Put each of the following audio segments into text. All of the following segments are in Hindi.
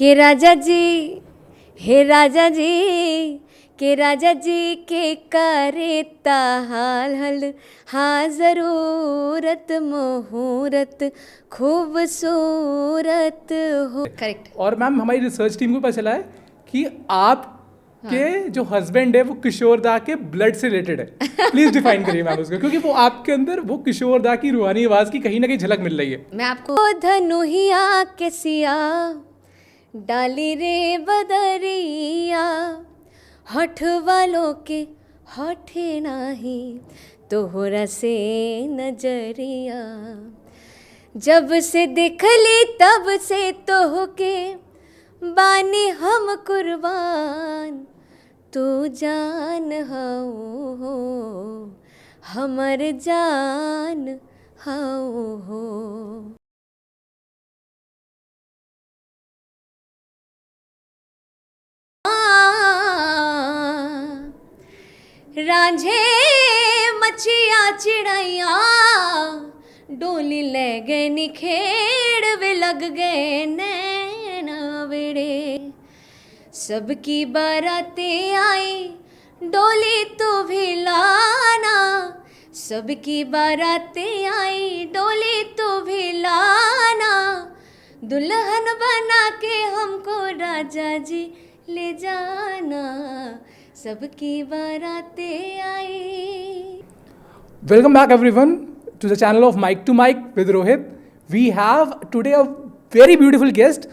के राजा जी, हे राजा जी, के राजा जी के करेता हाल हल, हाँ ज़रूरत मुहूर्त खूबसूरत हो। करेक्ट। और मैम हमारी रिसर्च टीम को पता चला है कि आप के जो हस्बैंड है वो किशोर दा के ब्लड से रिलेटेड है। प्लीज डिफाइन करिए मैम उसको, क्योंकि वो आपके अंदर वो किशोर दा की रूहानी आवाज की कहीं ना कहीं झलक मिल रही है। मैं आपको धनुहिया के सिया डाली रे बदरिया, होठ वालों के होठे नाही तोहरा से नजरिया, जब से देखली तब से तोहके बानी हम कुर्बान, तू जान हो हमर जान हो। रांझे मछिया चिड़ैया डोली ले गए निखेड़ वे लग गए नैना वेड़े, सबकी बारातें आई डोली तो भी लाना, सबकी बारातें आई डोली तो भी लाना, दुल्हन बना के हमको राजा जी ले जाना, सबकी बारातें आई। Welcome back everyone to the channel of Mic to Mic with Rohit. We have today a very beautiful guest,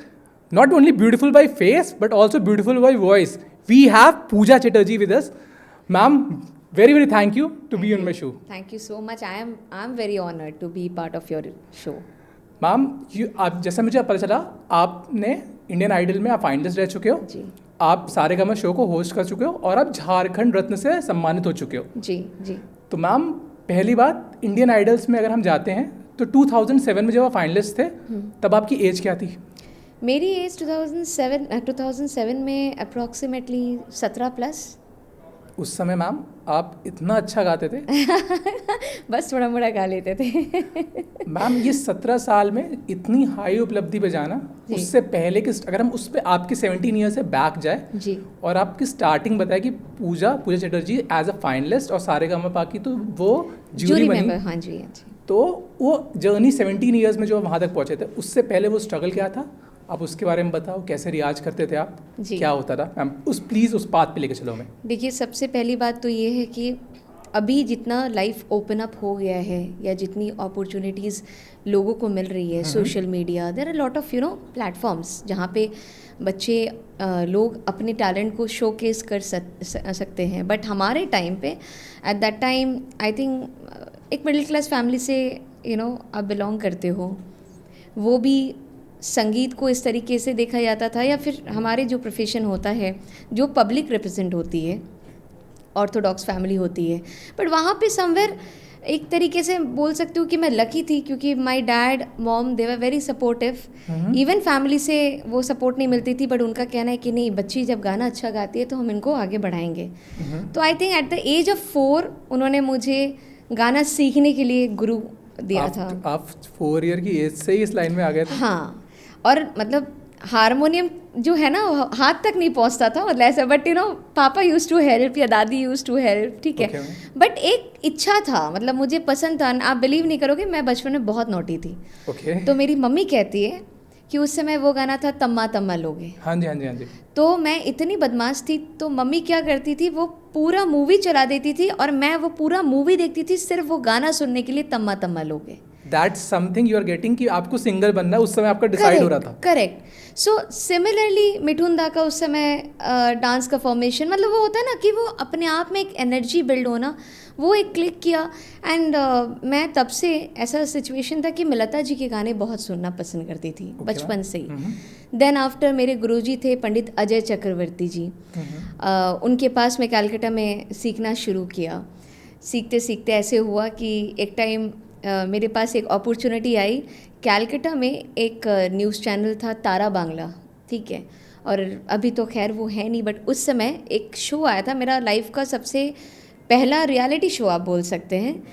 not only beautiful by face but also beautiful by voice. We have Pooja Chatterjee with us. Ma'am, very thank you to be on my show. Thank you so much. I'm very honored to be part of your show. Ma'am आप जैसा मुझे पता चला आपने इंडियन आइडल में आप फाइनलिस्ट रह चुके हो जी आप सारेगामा शो को होस्ट कर चुके हो और आप झारखंड रत्न से सम्मानित हो चुके हो। जी जी। तो मैम पहली बात इंडियन आइडल्स में अगर हम जाते हैं तो 2007 में जब आप फाइनलिस्ट थे तब आपकी एज क्या थी? मेरी एज 2007 में अप्रॉक्सीमेटली 17+। उस समय मैम आप इतना अच्छा गाते थे। बस थोड़ा मोड़ा गा लेते थे। मैम ये 17 साल में इतनी हाई उपलब्धि पे जाना, उससे पहले कि अगर हम उस पर आपके 17 ईयर से बैक जाए जी और आपकी स्टार्टिंग बताए कि पूजा चटर्जी एज अ फाइनलिस्ट और सारेगामा की तो वो ज्यूरी बनी। हाँ जी हाँ जी। तो वो जर्नी 17 ईयर्स में जो वहाँ तक पहुँचे थे उससे पहले वो स्ट्रगल क्या था, आप उसके बारे में बताओ। कैसे रियाज करते थे आप, क्या होता था मैम? प्लीज़ उस बात पे लेके चलो हमें। देखिए सबसे पहली बात तो ये है कि अभी जितना लाइफ ओपन अप हो गया है या जितनी अपॉर्चुनिटीज़ लोगों को मिल रही है, social media, there are lot of platforms जहाँ पे बच्चे लोग अपने टैलेंट को शोकेस कर सकते हैं। बट हमारे टाइम पे at that time I think एक मिडिल क्लास फैमिली से आप बिलोंग करते हो, वो भी संगीत को इस तरीके से देखा जाता था, या फिर हमारे जो प्रोफेशन होता है जो पब्लिक रिप्रेजेंट होती है, ऑर्थोडॉक्स फैमिली होती है। बट वहाँ पे समवेयर एक तरीके से बोल सकती हूँ कि मैं लकी थी, क्योंकि my dad mom they were very supportive. Even family से वो सपोर्ट नहीं मिलती थी, बट उनका कहना है कि नहीं बच्ची जब गाना अच्छा गाती है तो हम इनको आगे बढ़ाएंगे। तो I think at the age of 4 उन्होंने मुझे गाना सीखने के लिए गुरु दिया था। आप 4 ईयर की एज से ही इस लाइन में आ गए थे? हाँ, और मतलब हारमोनियम जो है ना हाथ तक नहीं पहुंचता था, मतलब ऐसा। बट पापा यूज टू हेल्प या दादी यूज टू हेल्प, ठीक है। बट एक इच्छा था, मतलब मुझे पसंद था। आप बिलीव नहीं करोगे, मैं बचपन में बहुत नोटी थी। तो मेरी मम्मी कहती है कि उस समय वो गाना था तम्मा तम्मा लोगे। हाँ जी हाँ जी हाँ जी। तो मैं इतनी बदमाश थी, तो मम्मी क्या करती थी, वो पूरा मूवी चला देती थी और मैं वो पूरा मूवी देखती थी सिर्फ वो गाना सुनने के लिए, तम्मा तम्मा लोगे। That's something you are getting कि आपको सिंगर बनना है, उस समय आपका डिसाइड हो रहा था। करेक्ट। सो सिमिलरली मिठुन दा का उस समय डांस का फॉर्मेशन, मतलब वो होता है ना कि वो अपने आप में एक एनर्जी बिल्ड होना, वो एक क्लिक किया। एंड मैं तब से ऐसा सिचुएशन था कि मिलता जी के गाने बहुत सुनना पसंद करती थी बचपन से ही। देन आफ्टर मेरे गुरुजी थे पंडित अजय चक्रवर्ती जी, उनके पास मैं कैलकाटा में सीखना शुरू किया। सीखते सीखते ऐसे हुआ कि एक टाइम मेरे पास एक अपॉर्चुनिटी आई। कैलकाटा में एक न्यूज़ चैनल था तारा बांग्ला, ठीक है, और अभी तो खैर वो है नहीं, बट उस समय एक शो आया था, मेरा लाइफ का सबसे पहला रियलिटी शो आप बोल सकते हैं,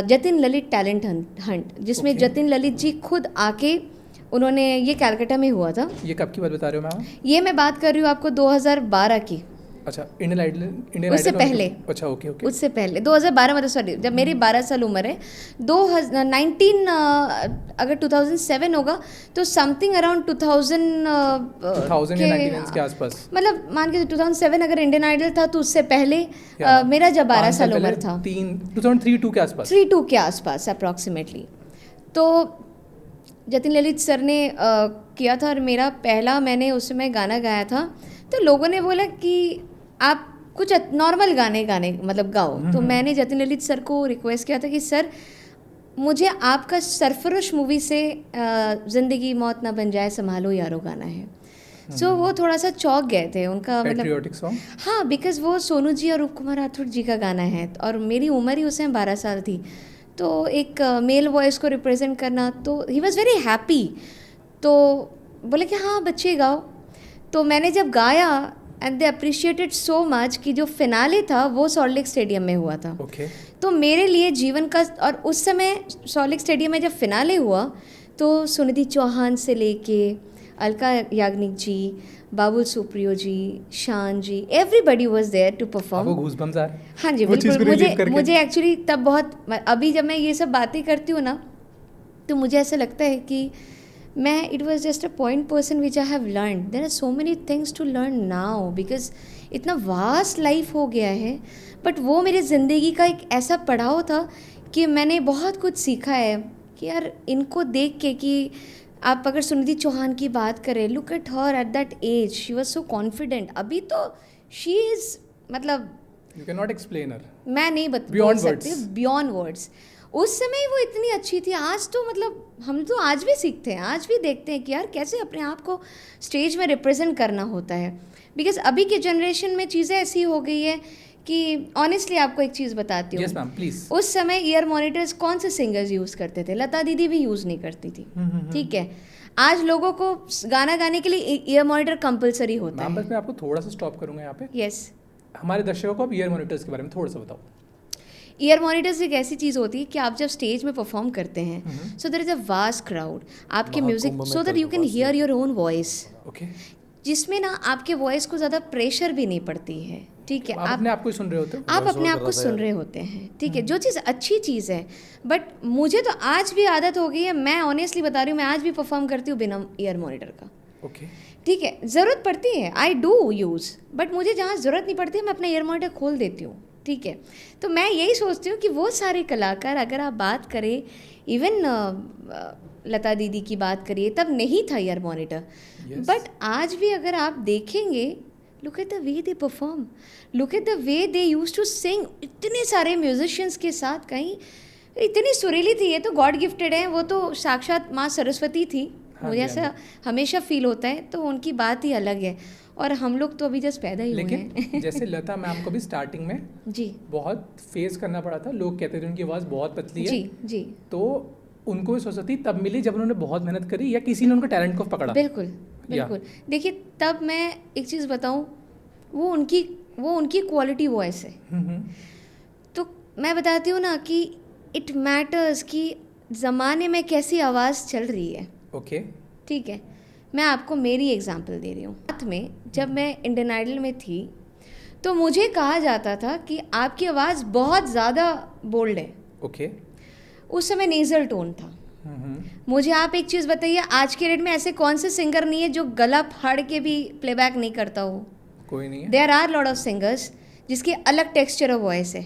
जतिन ललित टैलेंट हंट, जिसमें जतिन ललित जी खुद आके उन्होंने, ये कलकत्ता में हुआ था। ये कब की बात बता रहे हो मैम? ये मैं बात कर रही हूँ आपको 2012 की। अच्छा, इंडियन आइडल उससे पहले। अच्छा, ओके ओके। उससे पहले 2012 मतलब सॉरी, जब मेरी 12 साल उम्र है, 19 अगर 2007 होगा तो समथिंग अराउंड 2000 या 99 के आसपास, मतलब मान के 2007 अगर इंडियन आइडल था तो उससे पहले मेरा जब 12 साल उम्र था, 2003-2 के आसपास, 3-2 के आसपास अप्रॉक्सीमेटली। तो जतिन ललित सर ने किया था और मेरा पहला मैंने उस समय गाना गाया था। तो लोगों ने बोला कि आप कुछ नॉर्मल गाने मतलब गाओ। तो मैंने जतिन ललित सर को रिक्वेस्ट किया था कि सर मुझे आपका सरफरोश मूवी से ज़िंदगी मौत ना बन जाए संभालो यारो गाना है। सो वो थोड़ा सा चौंक गए थे, उनका पैट्रियोटिक सॉन्ग। हाँ, बिकॉज वो सोनू जी और रूप कुमार राठौड़ जी का गाना है और मेरी उम्र ही उस समय 12 साल थी। तो एक मेल वॉइस को रिप्रेजेंट करना, तो ही वॉज़ वेरी हैप्पी। तो बोले कि हाँ बच्चे गाओ। तो मैंने जब गाया and they appreciated so much कि जो फिनाले था वो सॉल्ट लेक स्टेडियम में हुआ था। okay. तो मेरे लिए जीवन का, और उस समय सॉल्ट लेक स्टेडियम में जब फिनाले हुआ तो सुनिधि चौहान से लेके अलका याग्निक जी, बाबुल Supriyo ji, Shaan ji, everybody was there to perform. आपको गूज़बम्स आ रहे हैं? हाँ जी बिल्कुल। मुझे एक्चुअली तब बहुत, अभी जब मैं ये सब बातें करती हूँ ना तो मुझे ऐसा लगता है कि मैं, it was just a point person which I have learn. There are so many things to learn now because इतना वास्ट लाइफ हो गया है। बट वो मेरी ज़िंदगी का एक ऐसा पड़ाव था कि मैंने बहुत कुछ सीखा है कि यार इनको देख के, कि आप अगर सुनिधि चौहान की बात करें, look at her at that age, she was so confident. अभी तो शी इज़, मतलब you can not explain her, मैं नहीं बोल सकती, बियॉन्ड वर्ड्स। उस समय वो इतनी अच्छी थी। आज तो मतलब हम तो आज भी सीखते हैं, आज भी देखते हैं कि यार कैसे अपने आप को स्टेज में रिप्रेजेंट करना होता है। बिकॉज अभी के जनरेशन में चीज़ें ऐसी हो गई है कि ऑनेस्टली आपको एक चीज़ बताती हूँ। yes, ma'am, please. उस समय ईयर मॉनिटर्स कौन से सिंगर्स यूज़ करते थे? लता दीदी भी यूज़ नहीं करती थी। ठीक है, आज लोगों को गाना गाने के लिए ईयर मॉनिटर कंपलसरी होता है। बस मैं आपको थोड़ा सा स्टॉप करूँगा यहाँ पे। यस, हमारे दर्शकों को आप ईयर मॉनिटर्स के बारे में थोड़ा सा बताओ। ईयर मॉनिटर्स एक ऐसी चीज़ होती है कि आप जब स्टेज में परफॉर्म करते हैं, so there is a vast crowd, आपके music, so that you can hear your own voice, जिसमें ना आपके वॉइस को ज़्यादा प्रेशर भी नहीं पड़ती है। ठीक है, आप अपने आप को सुन रहे होते हो, आप अपने आप को सुन रहे होते हैं। ठीक है, जो चीज़ अच्छी चीज़ है। बट मुझे तो आज भी आदत हो गई है, मैं ऑनेस्टली बता रही हूँ, मैं आज भी परफॉर्म करती हूँ बिना ईयर मॉनिटर का। ओके, ठीक है, ज़रूरत पड़ती है, आई डू यूज़, बट मुझे जहाँ ज़रूरत नहीं पड़ती है मैं अपना ईयर मॉनिटर खोल देती हूँ। ठीक है, तो मैं यही सोचती हूँ कि वो सारे कलाकार, अगर आप बात करें, इवन लता दीदी की बात करिए, तब नहीं था ईयर मॉनिटर। बट आज भी अगर आप देखेंगे, look at the way they perform, look at the way they use to sing, इतने सारे म्यूजिशियंस के साथ, कहीं इतनी सुरीली थी। ये तो गॉड गिफ्टेड है, वो तो साक्षात माँ सरस्वती थी। मुझे ऐसा हमेशा फील होता है, तो उनकी बात ही अलग है। और हम लोग तो अभी जस्ट पैदा ही हुए हैं। लेकिन जैसे लता मैम को भी स्टार्टिंग में जी बहुत फेस करना पड़ा था, लोग कहते थे उनकी आवाज़ बहुत पतली है। जी जी, तो उनको सरस्वती तब मिली जब उन्होंने बहुत मेहनत करी, या किसी ने उनके टैलेंट को पकड़ा? बिल्कुल बिल्कुल। देखिए, तब मैं एक चीज़ बताऊं, वो उनकी क्वालिटी वॉइस है। तो मैं बताती हूँ ना कि इट मैटर्स कि ज़माने में कैसी आवाज़ चल रही है। ओके, ठीक है, मैं आपको मेरी एग्जांपल दे रही हूँ। साथ में जब मैं इंडियन आइडल में थी तो मुझे कहा जाता था कि आपकी आवाज़ बहुत ज़्यादा बोल्ड है। ओके, उस समय नेज़ल टोन था। मुझे आप एक चीज़ बताइए, आज के डेट में ऐसे कौन से सिंगर नहीं है जो गला फाड़ के भी प्लेबैक नहीं करता हो? कोई नहीं है। There are lot of singers जिसकी अलग टेक्सचर ऑफ वॉइस है।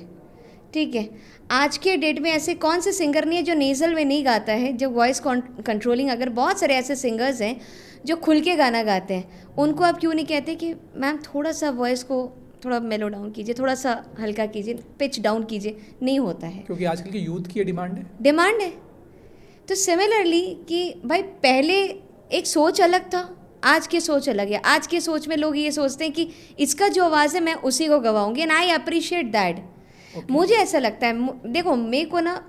ठीक है, आज के डेट में ऐसे कौन से सिंगर नहीं है जो नेज़ल में नहीं गाता है, जो वॉइस कंट्रोलिंग। अगर बहुत सारे ऐसे सिंगर्स हैं जो खुल के गाना गाते हैं, उनको आप क्यों नहीं कहते कि मैम थोड़ा सा वॉइस को थोड़ा मेलो डाउन कीजिए, थोड़ा सा हल्का कीजिए, पिच डाउन कीजिए? नहीं होता है, क्योंकि आजकल के यूथ की ये डिमांड है। तो सिमिलरली कि भाई पहले एक सोच अलग था, आज की सोच अलग है। आज के सोच में लोग ये सोचते हैं कि इसका जो आवाज़ है मैं उसी को गवाऊंगी, एंड आई अप्रिशिएट दैट। मुझे ऐसा लगता है, देखो मेरे को ना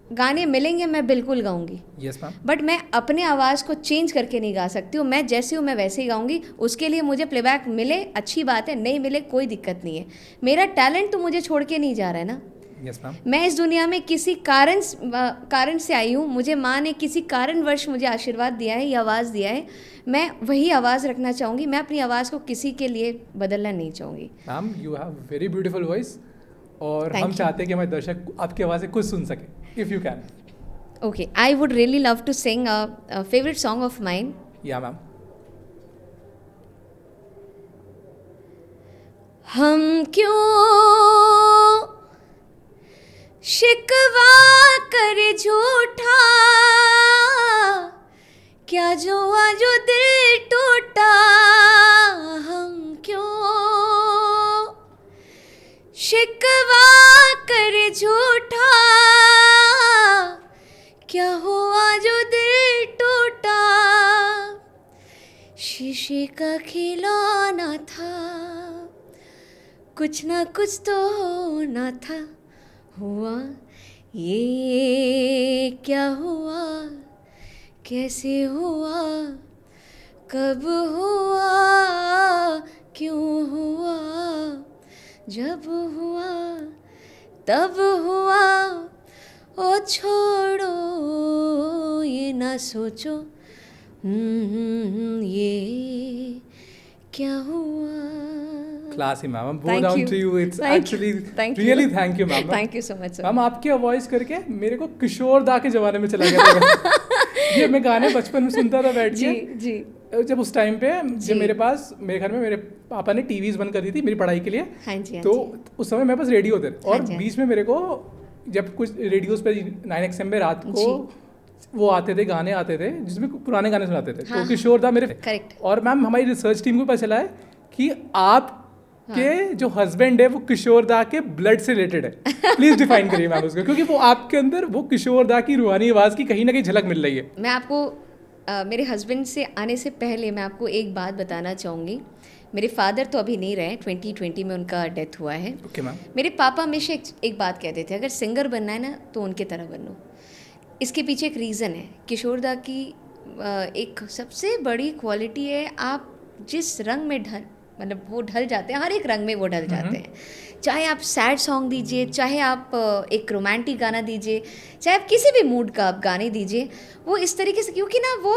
गाने मिलेंगे, मैं बिल्कुल गाऊंगी। यस मैम, बट मैं अपने आवाज़ को चेंज करके नहीं गा सकती हूँ। मैं जैसी हूँ मैं वैसे ही गाऊंगी। उसके लिए मुझे प्लेबैक मिले अच्छी बात है, नहीं मिले कोई दिक्कत नहीं है। मेरा टैलेंट तो मुझे छोड़ के नहीं जा रहा है ना। Yes ma'am. मैं इस दुनिया में किसी कारण से आई हूँ, मुझे माँ ने किसी कारणवश मुझे आशीर्वाद दिया है, ये आवाज़ दिया है, मैं वही आवाज़ रखना चाहूँगी, मैं अपनी आवाज़ को किसी के लिए बदलना नहीं चाहूँगी। Ma'am you have very beautiful voice, और हम चाहते हैं कि हमारे दर्शक आपकी आवाज़ से कुछ सुन सके, if you can. Okay, I would really love to sing a favorite song of mine. या मैम। हम क्यों शिकवा करे झूठा, क्या जो आज दिल टूटा, हम क्यों शिकवा करे झूठा, क्या हुआ जो दिल टूटा, शीशे का खिलौना था, कुछ ना कुछ तो होना था, हुआ ये क्या हुआ, कैसे हुआ, कब हुआ, क्यों हुआ, जब हुआ तब हुआ, ओ छोड़ो ये ना सोचो, ये क्या हुआ। Classy ma'am, bow Thank down you. To you, it's Thank actually you. Thank you. Really thank you ma'am. Thank you so much, sir. Ma'am आपकी वॉइस करके मेरे को किशोर दा के ज़माने में चला गया था। ये मैं गाने बचपन में सुनता था बैठ जी के, जी जब उस टाइम पे जब मेरे पास मेरे घर में मेरे पापा ने टीवीज बंद कर दी थी मेरी पढ़ाई के लिए। हाँ जी, हाँ तो जी। उस समय मेरे पास रेडियो थे, और हाँ जी, हाँ बीच में मेरे को जब कुछ रेडियोस पे 9XM में रात को वो आते थे, गाने आते थे जिसमें पुराने गाने सुनाते थे। हाँ, तो किशोर दा मेरे करेक्ट। और मैम हमारी रिसर्च टीम को पता चला है कि आप के जो हस्बैंड है वो किशोर दा के ब्लड से रिलेटेड है। प्लीज डिफाइन करिए मैम उसको, क्योंकि वो आपके अंदर वो किशोर दा की रूहानी आवाज़ की कहीं ना कहीं झलक मिल रही है। मैं आपको मेरे हस्बैंड से आने से पहले मैं आपको एक बात बताना चाहूँगी। मेरे फादर तो अभी नहीं रहे, 2020 में उनका डेथ हुआ है। Okay ma'am. मेरे पापा हमेशा एक बात कहते थे, अगर सिंगर बनना है ना तो उनके तरह बनो। इसके पीछे एक रीज़न है। किशोर दा की एक सबसे बड़ी क्वालिटी है, आप जिस रंग में मतलब वो ढल जाते हैं, हर एक रंग में वो ढल जाते हैं। चाहे आप सैड सॉन्ग दीजिए, चाहे आप एक रोमांटिक गाना दीजिए, चाहे आप किसी भी मूड का आप गाने दीजिए, वो इस तरीके से, क्योंकि ना वो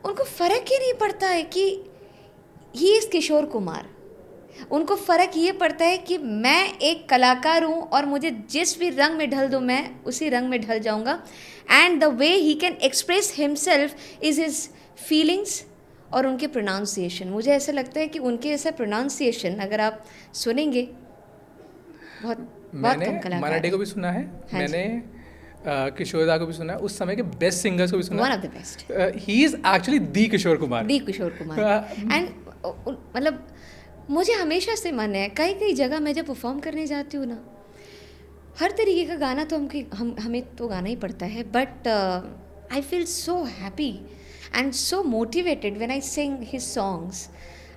उनको फ़र्क ही नहीं पड़ता है कि ही इज़ किशोर कुमार। उनको फ़र्क ये पड़ता है कि मैं एक कलाकार हूँ और मुझे जिस भी रंग में ढल दो मैं उसी रंग में ढल जाऊँगा। And the way he can express himself is his feelings और उनके प्रोनाउंसिएशन। मुझे ऐसा लगता है कि उनके ऐसा प्रोनाउंसिएशन अगर आप सुनेंगे, बहुत कम कलाकार। मराठी को भी सुना है, हाँ, मैंने किशोर दा को भी सुना है, उस समय के बेस्ट सिंगर्स को भी सुना है। One of the best, he is actually the Kishore Kumar. The Kishore Kumar. And मतलब मुझे हमेशा से मन है, कई कई जगह मैं जब परफॉर्म करने जाती हूँ ना, हर तरीके का गाना तो हमें तो गाना ही पड़ता है, but I feel so happy and so motivated when I sing his songs.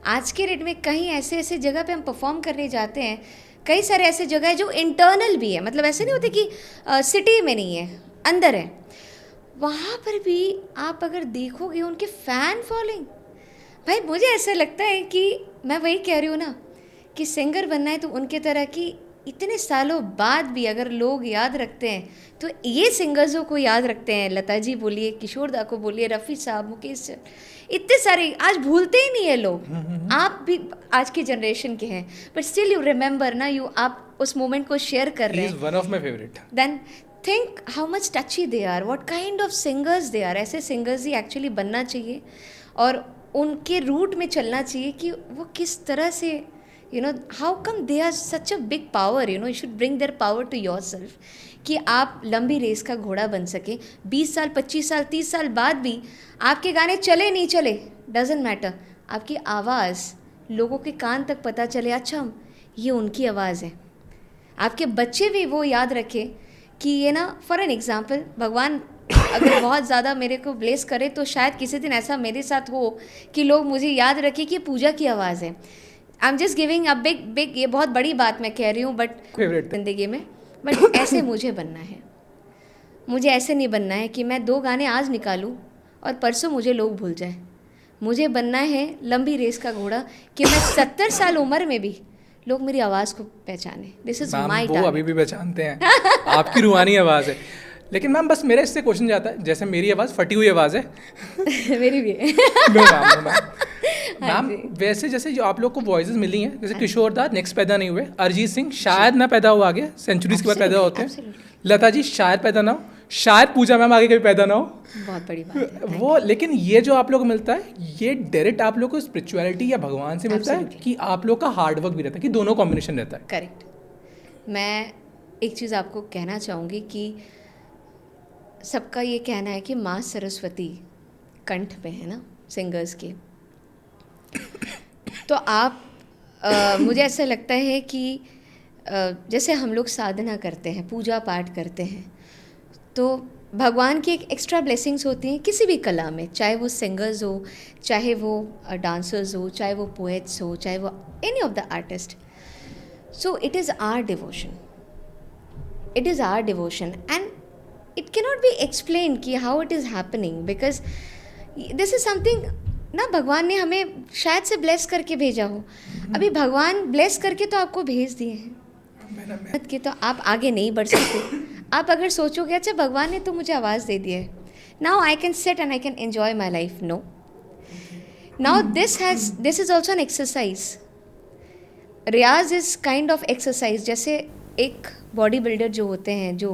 आज के डेट में कहीं ऐसे ऐसे जगह पे हम परफॉर्म करने जाते हैं, कई सारे ऐसे जगह है जो इंटरनल भी है, मतलब ऐसे नहीं होते कि सिटी में नहीं है, अंदर है, वहाँ पर भी आप अगर देखोगे उनके फ़ैन फॉलोइंग, भाई मुझे ऐसा लगता है कि मैं वही कह रही हूँ ना कि सिंगर बनना है तो उनके तरह की इतने सालों बाद भी अगर लोग याद रखते हैं तो ये सिंगर्सों को याद रखते हैं। लता जी बोलिए, किशोर दा को बोलिए, रफ़ी साहब, मुकेश सर, इतने सारे आज भूलते ही नहीं है लोग। आप भी आज की जनरेशन के हैं, बट स्टिल यू रिमेंबर ना, आप उस मोमेंट को शेयर कर रहे हैं। One of my favourite. Then think how much touchy they are, what kind of singers they are. ऐसे सिंगर्स ही एक्चुअली बनना चाहिए और उनके रूट में चलना चाहिए कि वो किस तरह से, you know, how come they are such a big power, you know, you should bring their power to your self, कि आप लंबी रेस का घोड़ा बन सके। 20 साल, 25 साल, 30 साल बाद भी आपके गाने चले नहीं चले, डजेंट मैटर, आपकी आवाज़ लोगों के कान तक पता चले, अच्छा ये उनकी आवाज़ है। आपके बच्चे भी वो याद रखे कि ये ना, फॉर एन एग्जाम्पल, भगवान अगर बहुत ज़्यादा मेरे को ब्लेस करे तो शायद किसी दिन ऐसा मेरे साथ हो कि लोग मुझे याद रखें कि पूजा की आवाज़ है। I am just giving a big, ये बहुत बड़ी बात मैं कह रही हूँ, बट जिंदगी में, बट ऐसे मुझे बनना है। मुझे ऐसे नहीं बनना है कि मैं 2 गाने आज निकालूं और परसों मुझे लोग भूल जाएं। मुझे बनना है लंबी रेस का घोड़ा कि मैं 70 साल उम्र में भी लोग मेरी आवाज़ को पहचाने. दिस इज मैम माई वो अभी भी पहचानते हैं, आपकी रूहानी आवाज़ है. लेकिन मैम बस मेरा इससे क्वेश्चन जाता है, जैसे मेरी आवाज़ फटी हुई आवाज़ है. मेरी भी है. No ma'am, no ma'am. Ma'am वैसे जैसे जो आप लोग को वॉइसेस मिली हैं, जैसे किशोर दा नेक्स्ट पैदा नहीं हुए, अरिजीत सिंह शायद ना पैदा हो आगे, सेंचुरीज के बाद पैदा होते हैं, लता जी शायद पैदा ना हो, शायद पूजा मैम आगे कभी पैदा ना हो. बहुत बड़ी बात है वो. लेकिन ये जो आप लोग को मिलता है, ये डायरेक्ट आप लोग को स्पिरिचुअलिटी या भगवान से मिलता है कि आप लोग का हार्ड वर्क भी रहता है, कि दोनों कॉम्बिनेशन रहता है? करेक्ट. मैं एक चीज़ आपको कहना चाहूँगी कि सबका ये कहना है कि माँ सरस्वती कंठ पे है ना सिंगर्स के. तो आप मुझे ऐसा लगता है कि जैसे हम लोग साधना करते हैं, पूजा पाठ करते हैं, तो भगवान की एक एक्स्ट्रा ब्लेसिंग्स होती हैं किसी भी कला में, चाहे वो सिंगर्स हो, चाहे वो डांसर्स हो, चाहे वो पोएट्स हो, चाहे वो any of the artist. So it is our devotion, it is our devotion and it cannot be explained कि how it is happening, because this is something ना भगवान ने हमें शायद से ब्लेस करके भेजा हो. अभी भगवान ब्लेस करके तो आपको भेज दिए हैं कि तो आप आगे नहीं बढ़ सकते. आप अगर सोचोगे अच्छा भगवान ने तो मुझे आवाज़ दे दी है, now I can sit and I can enjoy my life. No, now this is also an exercise. Riyaz is kind of exercise. जैसे एक बॉडी बिल्डर जो होते हैं, जो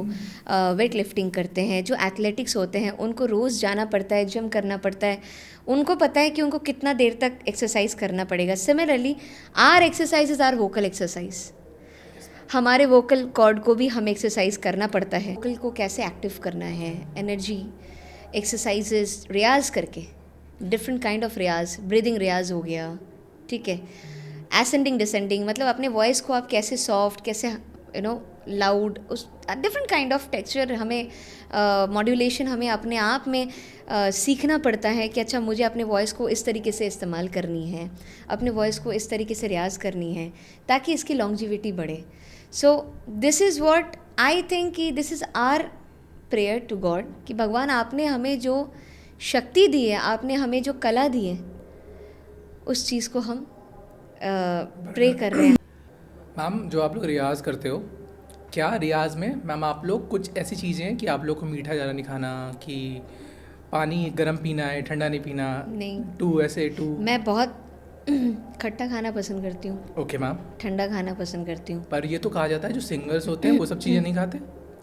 वेट लिफ्टिंग करते हैं, जो एथलेटिक्स होते हैं, उनको रोज़ जाना पड़ता है, जिम करना पड़ता है, उनको पता है कि उनको कितना देर तक एक्सरसाइज करना पड़ेगा. Similarly our exercise our vocal exercise. हमारे वोकल कॉर्ड को भी हमें एक्सरसाइज करना पड़ता है. वोकल को कैसे एक्टिव करना है, एनर्जी एक्सरसाइजेस रियाज करके, डिफरेंट काइंड ऑफ रियाज, ब्रीदिंग रियाज हो गया, ठीक है, एसेंडिंग डिसेंडिंग, मतलब अपने वॉइस को आप कैसे सॉफ्ट, कैसे लाउड, उस डिफरेंट काइंड ऑफ टेक्सचर हमें मॉड्यूलेशन हमें अपने आप में सीखना पड़ता है कि अच्छा मुझे अपने वॉइस को इस तरीके से इस्तेमाल करनी है, अपने वॉइस को इस तरीके से रियाज करनी है ताकि इसकी लॉन्जिविटी बढ़े. So this is what I think कि this is our prayer to God कि भगवान आपने हमें जो शक्ति दी है, आपने हमें जो कला दी है, उस चीज़ को हम प्रे कर रहे हैं. मैम जो आप लोग रियाज करते हो, क्या रियाज में मैम आप लोग कुछ ऐसी चीज़ें हैं कि आप लोग को मीठा ज़्यादा नहीं खाना, कि पानी गर्म पीना है, ठंडा नहीं पीना? नहीं. टू मैं बहुत खट्टा खाना पसंद करती हूँ. Okay ma'am. ठंडा खाना पसंद करती हूँ. पर ये तो कहा जाता है जो सिंगर्स होते हैं वो सब चीज़ें नहीं खाते.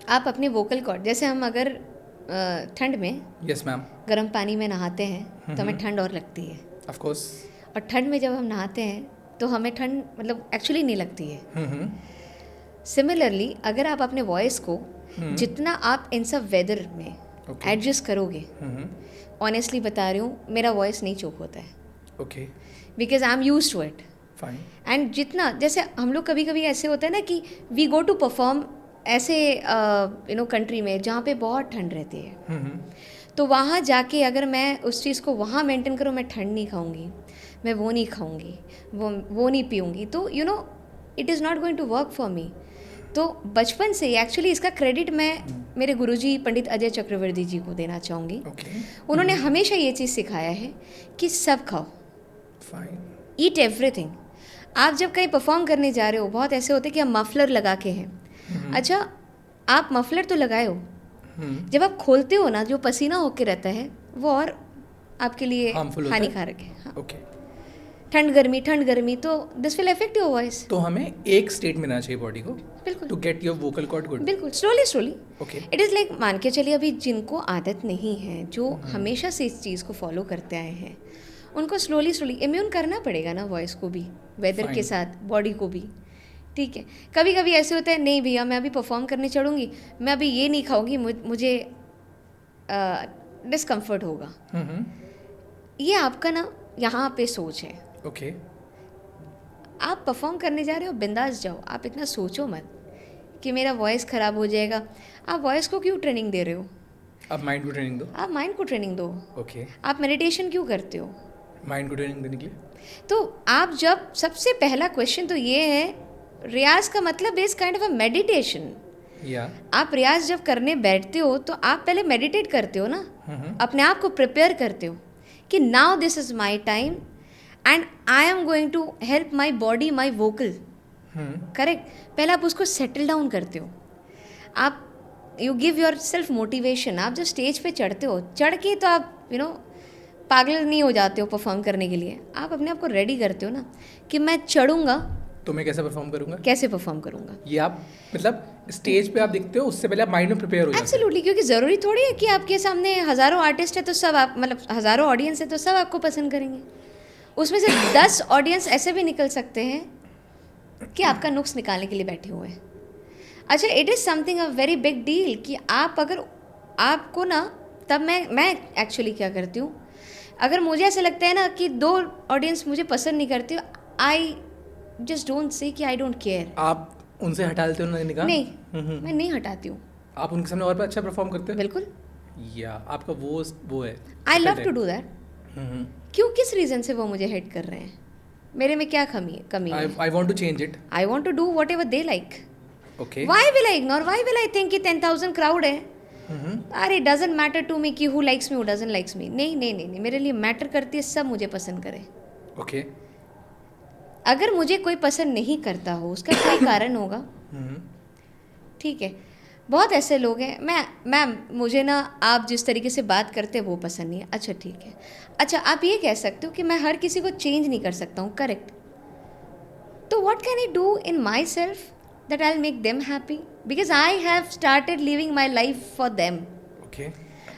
आप अपने वोकल कॉर्ड, जैसे हम अगर ठंड में यस मैम गर्म पानी में नहाते हैं तो हमें ठंड और लगती है. Of course. और ठंड में जब हम नहाते हैं तो हमें ठंड मतलब एक्चुअली नहीं लगती है. सिमिलरली अगर आप अपने वॉइस को जितना आप इन सब वेदर में एडजस्ट करोगे, ऑनेस्टली बता रही हूँ, मेरा वॉइस नहीं चोक होता है. Okay. Because I am used to it. Fine. And जितना, जैसे हम लोग कभी कभी ऐसे होता है ना कि वी गो टू परफॉर्म ऐसे कंट्री में जहाँ पे बहुत ठंड रहती है, तो वहाँ जाके अगर मैं उस चीज़ को वहाँ मेंटेन करूँ, मैं ठंड नहीं खाऊंगी, मैं वो नहीं खाऊंगी, वो नहीं पीऊँगी, तो it is not going to work for me. तो बचपन से एक्चुअली इसका क्रेडिट मैं मेरे गुरुजी पंडित अजय चक्रवर्ती जी को देना चाहूँगी. उन्होंने हमेशा ये चीज़ सिखाया है कि सब खाओ, ईट एवरीथिंग. आप जब कहीं परफॉर्म करने जा रहे हो, बहुत ऐसे होते हैं कि हम मफलर लगा के हैं. अच्छा, आप मफलर तो लगाए हो, जब आप खोलते हो ना, जो पसीना होके रहता है वो और आपके लिए हानिकारक है. ओके. ठंड गर्मी, तो this will affect your voice. तो हमें एक स्टेट में ना चाहिए बॉडी को, बिल्कुल, to get your vocal cord good. बिल्कुल, slowly. Okay. It is like, मान के चलिए अभी जिनको आदत नहीं है, जो हमेशा से इस चीज़ को फॉलो करते आए हैं, उनको स्लोली इम्यून करना पड़ेगा ना वॉइस को भी, वेदर के साथ बॉडी को भी. ठीक है, कभी कभी ऐसे होता है, नहीं भैया मैं अभी परफॉर्म करने चढ़ूँगी, मैं अभी ये नहीं खाऊंगी, मुझे डिस्कम्फर्ट होगा. ये आपका ना यहाँ पे सोच है. ओके. आप परफॉर्म करने जा रहे हो, बिंदास जाओ, आप इतना सोचो मत कि मेरा वॉइस ख़राब हो जाएगा. आप वॉइस को क्यों ट्रेनिंग दे रहे हो? आप माइंड को ट्रेनिंग दो. आप माइंड को ट्रेनिंग दो. ओके. आप मेडिटेशन क्यों करते हो? माइंड को ट्रेनिंग देने के लिए. तो आप जब, सबसे पहला क्वेश्चन तो ये है, रियाज का मतलब is kind of a meditation. आप रियाज जब करने बैठते हो तो आप पहले मेडिटेट करते हो ना, अपने आप को प्रिपेयर करते हो कि now this is my time and I am going to help my body, my vocal correct, पहले आप उसको सेटल डाउन करते हो, आप you give your self motivation. आप जब स्टेज पे चढ़ते हो, चढ़ के तो आप पागल नहीं हो जाते हो परफॉर्म करने के लिए, आप अपने आप को रेडी करते हो ना कि मैं चढ़ूंगा तो मैं कैसे परफॉर्म करूंगा, कैसे परफॉर्म करूंगा। ये आप मतलब स्टेज पे आप दिखते हो उससे पहले आप माइंड में प्रिपेयर हो जाते हो। एब्सोल्युटली, क्योंकि ज़रूरी थोड़ी है कि आपके सामने हज़ारों आर्टिस्ट है तो सब आप मतलब हज़ारों ऑडियंस है तो सब आपको पसंद करेंगे। उसमें से 10 ऑडियंस ऐसे भी निकल सकते हैं कि आपका नुक्स निकालने के लिए बैठे हुए हैं। अच्छा, it is something a very big deal कि आप अगर आपको ना, तब मैं एक्चुअली क्या करती हूँ, अगर मुझे ऐसा लगता है ना कि 2 ऑडियंस मुझे पसंद नहीं करती, आई जस्ट डोंट से कि आई डोंट केयर। आप उनसे हटा लेते हो ना निगाह? नहीं, मैं नहीं हटाती हूँ। आप उनके सामने और अच्छा परफॉर्म करते हो? बिल्कुल, या आपका वो है, I love to do that. क्यों, किस रीज़न से वो मुझे हेट कर रहे हैं, मेरे में क्या कमी है? I want to change it, I want to do whatever they like. Okay, why will I ignore, why will I think कि 10,000 क्राउड है, अरे डजंट मैटर टू मी कि who likes me who doesn't likes me. नहीं, मेरे लिए मैटर करती है सब मुझे पसंद करे। ओके, अगर मुझे कोई पसंद नहीं करता हो उसका कोई कारण होगा, ठीक है। बहुत ऐसे लोग हैं, मैम मुझे ना आप जिस तरीके से बात करते हैं वो पसंद नहीं है। अच्छा ठीक है, अच्छा आप ये कह सकते हो कि मैं हर किसी को चेंज नहीं कर सकता हूँ, करेक्ट। तो what can I do in my self that I will make them happy, because I have started living my life for them. Okay,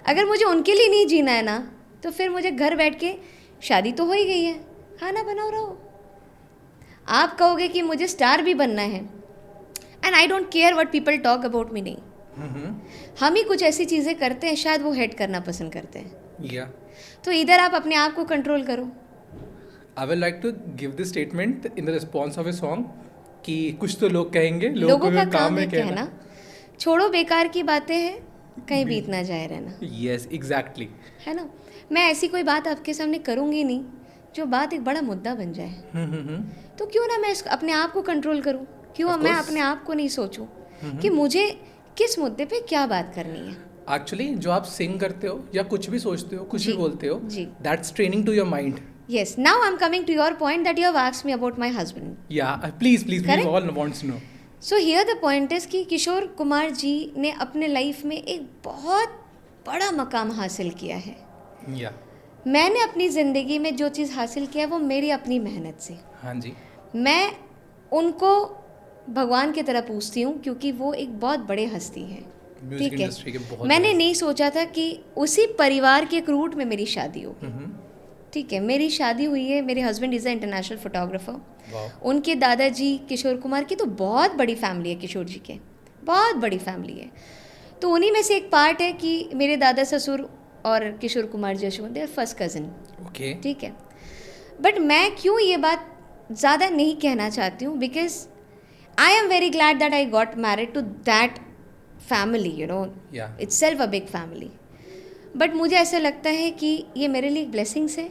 अगर मुझे उनके लिए नहीं जीना है ना, तो फिर मुझे घर बैठ के, शादी तो हो ही गई है, खाना बनाओ रहो। आप कहोगे कि मुझे स्टार भी बनना है, and I don't care what people talk about me, नहीं। हम ही कुछ ऐसी चीज़ें करते हैं, शायद वो हेट करना पसंद करते हैं। या तो इधर आप अपने आप को कंट्रोल करो। I will like to give this statement in the response of a song कि कुछ तो लोग कहेंगे, लोगों का काम है कहना, छोड़ो बेकार की बातें हैं, कहीं बीत ना जाए रहना। यस, एग्जैक्टली, है ना। मैं ऐसी कोई बात आपके सामने करूँगी नहीं जो बात एक बड़ा मुद्दा बन जाए। तो क्यों ना मैं अपने आप को कंट्रोल करूँ, क्यों मैं अपने आप को नहीं सोचूं कि मुझे किस मुद्दे पे क्या बात करनी है। एक्चुअली जो आप सिंग करते हो या कुछ भी सोचते हो, कुछ भी बोलते हो, that's training to your mind. Yes, now I'm coming to your point that you have asked me about my husband. Yeah, please, we all want to know. So here the point is कि किशोर कुमार जी ने अपने लाइफ में एक बहुत बड़ा मकाम हासिल किया है। Yeah. मैंने अपनी ज़िंदगी में जो चीज़ हासिल किया है वो मेरी अपनी मेहनत से। हाँ जी। मैं उनको भगवान की तरह पूछती हूँ क्योंकि वो एक बहुत बड़े हस्ती है, ठीक है। मैंने नहीं सोचा था कि उसी परिवार के एक रूट में मेरी शादी होगी, ठीक है। मेरी शादी हुई है, मेरे husband is a international photographer. उनके दादाजी किशोर कुमार की तो बहुत बड़ी फैमिली है, किशोर जी के बहुत बड़ी फैमिली है। तो उन्हीं में से एक पार्ट है कि मेरे दादा ससुर और Kishore Kumar ji they are first cousin, okay, ठीक है। बट मैं क्यों ये बात ज़्यादा नहीं कहना चाहती हूँ, because I am very glad that I got married to that family, you know, it's self a big family. But मुझे ऐसा लगता है कि ये मेरे लिए ब्लेसिंग्स है,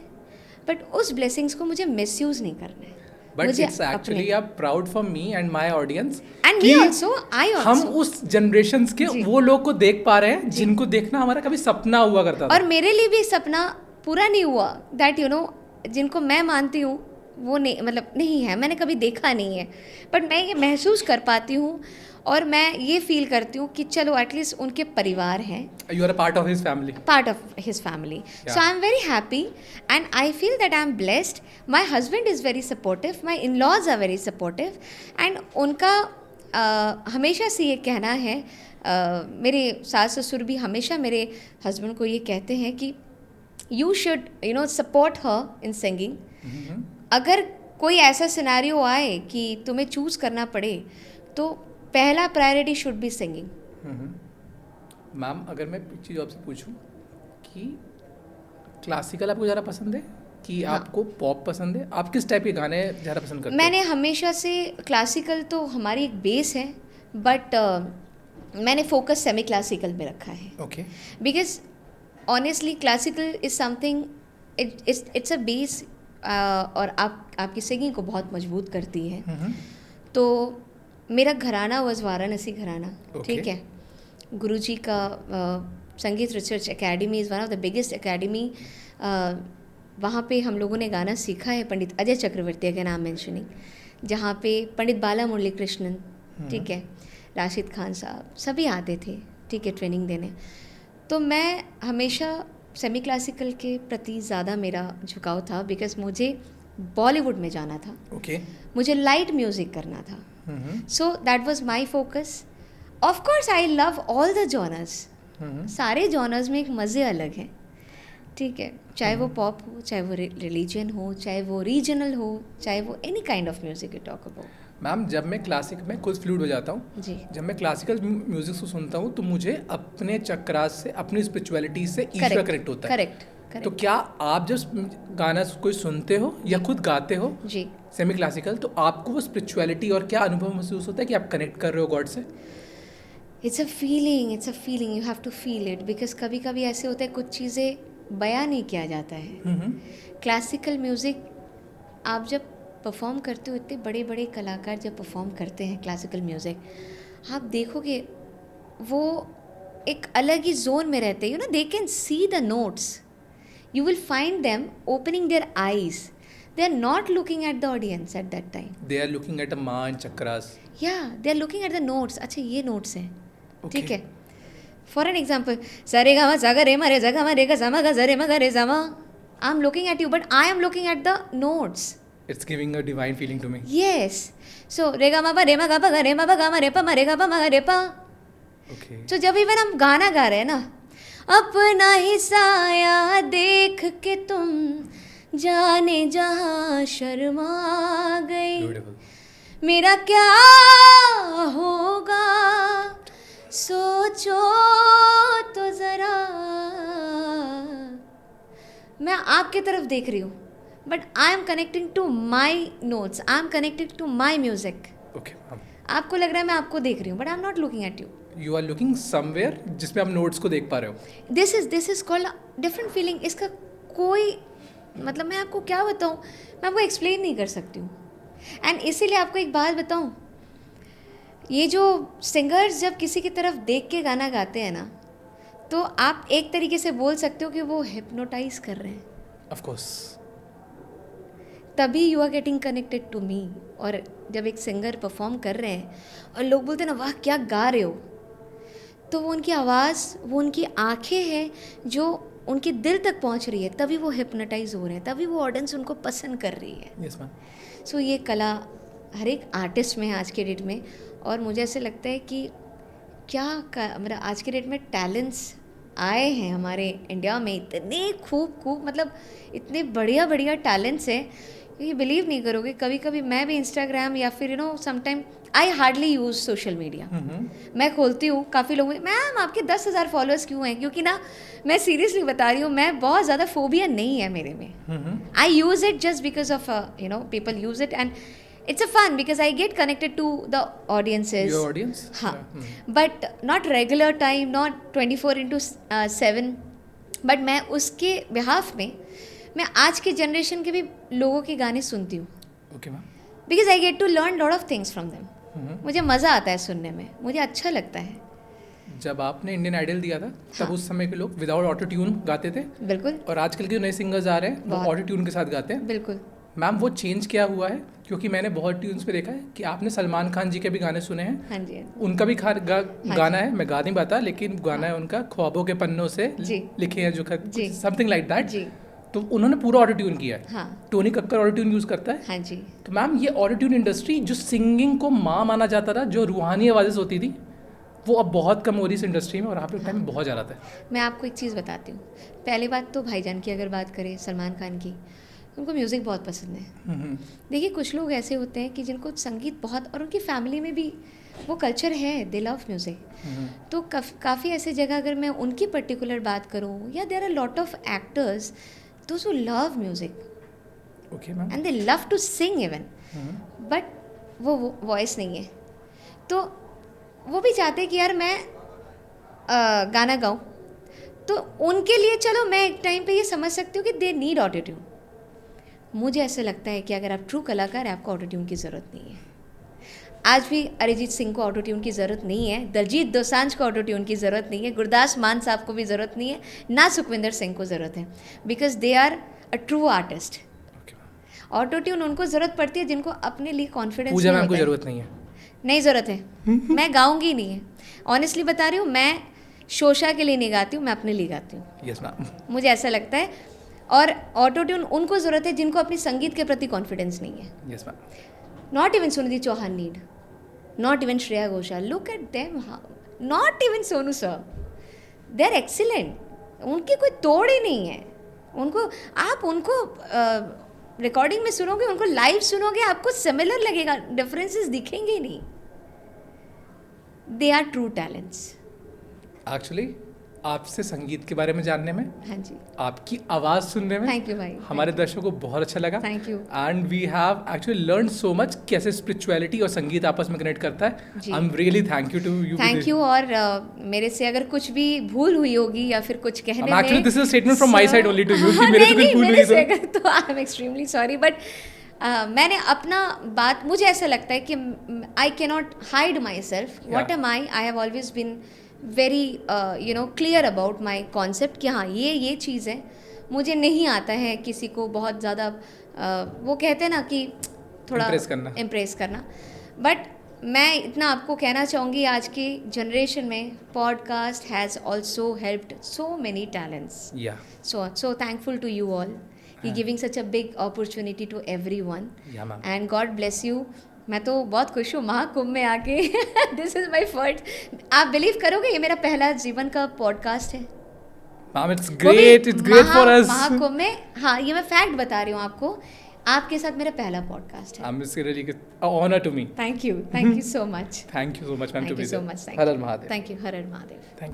बट उस ब्लेसिंग्स को मुझे मिसयूज़ नहीं करना है। But it's actually a proud for me and my audience. And me also, I also. हम उस जनरेशंस के वो लोग को देख पा रहे हैं जिनको देखना हमारा कभी सपना हुआ करता था। और मेरे लिए भी सपना पूरा नहीं हुआ, दैट यू नो, जिनको मैं मानती हूँ वो नहीं, मतलब नहीं है, मैंने कभी देखा नहीं है, बट मैं ये महसूस कर पाती हूँ और मैं ये फील करती हूँ कि चलो एटलीस्ट उनके परिवार हैं। You are a part of his family. Part of his family. Yeah. So I am very happy and I feel that I am blessed. My husband is very supportive. My in-laws are very supportive. And उनका हमेशा से ये कहना है, मेरे सास ससुर भी हमेशा मेरे हस्बैंड को ये कहते हैं कि you should, you know, support her in singing. अगर कोई ऐसा सिनेरियो आए कि तुम्हें चूज़ करना पड़े तो पहला priority should be singing. Ma'am, अगर मैं एक चीज़ आपसे पूछूं कि क्लासिकल आपको ज़्यादा पसंद है कि आपको पॉप पसंद है, आप किस टाइप के गाने ज़्यादा पसंद करते हैं? मैंने हमेशा से क्लासिकल तो हमारी एक बेस है, बट मैंने फोकस सेमी क्लासिकल में रखा है। Okay, because honestly classical is something, it's a base और आपकी सिंगिंग को बहुत मजबूत करती है। तो मेरा घराना वॉज वाराणसी घराना, ठीक है। गुरुजी का संगीत research academy is one of the biggest academy. वहाँ पे हम लोगों ने गाना सीखा है, पंडित अजय चक्रवर्ती का नाम मेंशनिंग, जहाँ पे पंडित बाला मुरली कृष्णन, ठीक है, राशिद खान साहब सभी आते थे, ठीक है, ट्रेनिंग देने। तो मैं हमेशा सेमी क्लासिकल के प्रति ज़्यादा मेरा झुकाव था, बिकॉज मुझे बॉलीवुड में जाना था, ओके, मुझे लाइट म्यूज़िक करना था। So that was my focus. Of course I love all the genres, सारे जॉनर्स में एक मज़े अलग हैं, ठीक है, चाहे वो पॉप हो, चाहे वो रिलीजन हो, चाहे वो रीजनल हो, चाहे वो any kind of music you talk about. Ma'am जब मैं क्लासिक में खुद फ्लूट बजाता हूँ जी, जब मैं क्लासिकल म्यूजिक को सुनता हूँ तो मुझे अपने चक्रास से, अपनी स्पिरिचुअलिटी से ईश्वर कनेक्ट होता है। करेक्ट। तो क्या आप जब गाना कोई सुनते हो या खुद गाते हो जी, सेमी क्लासिकल, तो आपको वो स्पिरिचुअलिटी और क्या अनुभव महसूस होता है कि आप कनेक्ट कर रहे हो गॉड से? It's a feeling, you have to feel it, because कभी कभी ऐसे होता है कुछ चीज़ें बयां नहीं किया जाता है। क्लासिकल म्यूज़िक आप जब परफॉर्म करते हो, इतने बड़े बड़े कलाकार जब परफॉर्म करते हैं क्लासिकल म्यूज़िक, आप देखोगे वो एक अलग ही जोन में रहते हैं, you know, they can see the notes, you will find them opening their eyes, they are not looking at the audience at that time, they are looking at a ma and chakras, yeah, they are looking at the notes। अच्छा ये notes हैं, Okay. ठीक है, for an example, sa re ga ma sa ga re ma re za ga ma re ga sa ma ga za re ma ga re za ma, I'm looking at you but I am looking at the notes, it's giving a divine feeling to me. yes, so re ga ma ba re ma ga ba ga re ma ba ga ma re pa ma re ga pa ma ga re pa, Okay. तो जब इवन हम गाना गा रहे हैं ना, अपना ही साया देख के तुम जाने जहाँ शर्मा गई, Beautiful. मेरा क्या होगा सोचो तो जरा, मैं आपके तरफ देख रही हूँ but I am connecting to my notes, I am connected to my music. Okay, ma'am. आपको लग रहा है मैं आपको देख रही हूँ but I am not looking at you, You are looking somewhere जिसमें आप नोट्स को देख पा रहे हो। This is called different feeling. इसका कोई मतलब मैं आपको क्या बताऊँ, मैं आपको एक्सप्लेन नहीं कर सकती हूँ। एंड इसीलिए आपको एक बात बताऊँ, ये जो सिंगर्स जब किसी की तरफ देख के गाना गाते हैं ना, तो आप एक तरीके से बोल सकते हो कि वो हिप्नोटाइज कर रहे हैं, Of course. तभी you are getting connected to me. और जब एक सिंगर परफॉर्म कर रहे हैं और लोग बोलते हैं ना वाह क्या गा रहे हो, तो वो उनकी आवाज़, वो उनकी आंखें हैं जो उनके दिल तक पहुंच रही है, तभी वो हिप्नोटाइज हो रहे हैं, तभी वो ऑडियंस उनको पसंद कर रही है। Yes, ma'am. सो ये कला हर एक आर्टिस्ट में है आज के डेट में। और मुझे ऐसे लगता है कि क्या मतलब आज के डेट में टैलेंट्स आए हैं हमारे इंडिया में, इतने खूब मतलब इतने बढ़िया बढ़िया टैलेंट्स हैं, ये बिलीव नहीं करोगे। कभी कभी मैं भी इंस्टाग्राम या फिर sometime I hardly use social media, मैं खोलती हूँ, काफ़ी लोग मैम आपके 10,000 फॉलोअर्स क्यों हैं, क्योंकि ना मैं सीरियसली बता रही हूँ, मैं बहुत ज़्यादा फोबिया नहीं है मेरे में। I use it just because of people use it and it's a fun because I get connected to the audiences. Your audience? हाँ, but not regular time, not 24/7, but मैं उसके behalf में मैं आज के जनरेशन के भी लोगों के गाने सुनती हूँ। Okay, ma'am. Because I get to learn lot of things from them. मुझे मज़ा आता है सुनने में, मुझे अच्छा लगता है। जब आपने इंडियन आइडल दिया था तब उस समय के लोग विदाउट ऑटो ट्यून गाते थे, बिल्कुल, और आजकल के जो नए सिंगर्स आ रहे हैं वो ऑटो ट्यून के साथ गाते हैं। बिल्कुल। मैम वो चेंज क्या हुआ है? क्योंकि मैंने बहुत ट्यून्स पे देखा है कि आपने सलमान खान जी के भी गाने सुने हैं। हाँ जी, उनका भी गाना है, मैं गा नहीं पाता, लेकिन गाना है उनका ख्वाबों के पन्नों से लिखे हैं जो समथिंग लाइक दैट जी। तो उन्होंने पूरा ऑटो ट्यून किया है। हाँ, Tony Kakkar auto tune use करता है। हाँ जी। तो मैम ये ऑटो ट्यून इंडस्ट्री जो सिंगिंग को माँ माना जाता था, जो रूहानी आवाज़ें होती थी, वो अब बहुत कम हो रही है इस इंडस्ट्री में, और यहाँ पे टाइम बहुत ज़्यादा था। मैं आपको एक चीज़ बताती हूँ। पहली बात तो भाईजान की अगर बात करें, सलमान खान की, उनको म्यूज़िक बहुत पसंद है। देखिए कुछ लोग ऐसे होते हैं कि जिनको संगीत बहुत, और उनकी फैमिली में भी वो कल्चर है, दे लव म्यूज़िक। तो काफ़ी ऐसे जगह अगर मैं उनकी पर्टिकुलर बात करूँ, या there are lot of actors those who love music and they love to sing even, but वो वॉइस नहीं है, तो वो भी चाहते हैं कि यार मैं गाना गाऊँ। तो उनके लिए चलो मैं एक टाइम पे ये समझ सकती हूँ कि दे नीड ऑटो ट्यून। मुझे ऐसा लगता है कि अगर आप ट्रू कलाकार हैं, आपको ऑटो ट्यून की ज़रूरत नहीं है। आज भी अरिजीत सिंह को ऑटो ट्यून की ज़रूरत नहीं है, दलजीत दोसांझ को ऑटो ट्यून की ज़रूरत नहीं है, गुरदास मान साहब को भी ज़रूरत नहीं है, ना सुखविंदर सिंह को ज़रूरत है, because they are a true artist. Auto tune उनको ज़रूरत पड़ती है जिनको अपने लिए कॉन्फिडेंस पूजा मैम को ज़रूरत नहीं है। नहीं ज़रूरत है। मैं गाऊंगी नहीं है, ऑनेस्टली बता रही हूँ, मैं शोशा के लिए नहीं गाती हूँ, मैं अपने लिए गाती हूँ। Yes ma'am. मुझे ऐसा लगता है। और ऑटो ट्यून उनको ज़रूरत है जिनको अपनी संगीत के प्रति कॉन्फिडेंस नहीं है। Yes ma'am. Not even Sunidhi Chauhan need, not even Shreya Ghoshal, look at them, not even Sonu sir, they are excellent, उनकी कोई तोड़ ही नहीं है। उनको आप उनको रिकॉर्डिंग में सुनोगे, उनको लाइव सुनोगे, आपको सिमिलर लगेगा, डिफरेंसेस दिखेंगे ही नहीं। They are true talents. Actually आपसे संगीत के बारे में जानने में, हाँ जी, आपकी आवाज़ सुनने में, थैंक यू भाई, हमारे दर्शकों को बहुत अच्छा लगा। Thank you. And we have actually learn so much कैसे स्पिरिचुअलिटी और संगीत आपस में कनेक्ट करता है। जी। I am really thank you to you. Thank you. और मेरे से अगर कुछ भी भूल हुई होगी या फिर कुछ कहने में, actually this is a statement from my side only to you कि मेरे से कुछ भूल हुई तो I am extremely sorry, but मैंने अपना बात, मुझे ऐसा लगता है कि I can not hide my self, what am I have always been very clear about my concept कि हाँ ये चीज़ है। मुझे नहीं आता है किसी को बहुत ज़्यादा वो कहते हैं ना कि थोड़ा इम्प्रेस करना, बट मैं इतना आपको कहना चाहूँगी, आज की जनरेशन में podcast has also helped so many talents. So thankful to you all. You're giving such a big opportunity to everyone. Yeah, ma'am. And God bless you. मैं तो बहुत खुश हूँ महाकुंभ में आके। दिस इज़ माई फर्स्ट, आप बिलीव करोगे ये मेरा पहला जीवन का पॉडकास्ट है। Ma'am it's great for us. Mahakumbh में, हाँ ये मैं फैक्ट बता रही हूँ आपको, आपके साथ मेरा पहला पॉडकास्ट है। It's really honour to me. Thank you so much. Thank you so much ma'am to be so much. Har Har Mahadev. Thank you, Har Har Mahadev. Thank you.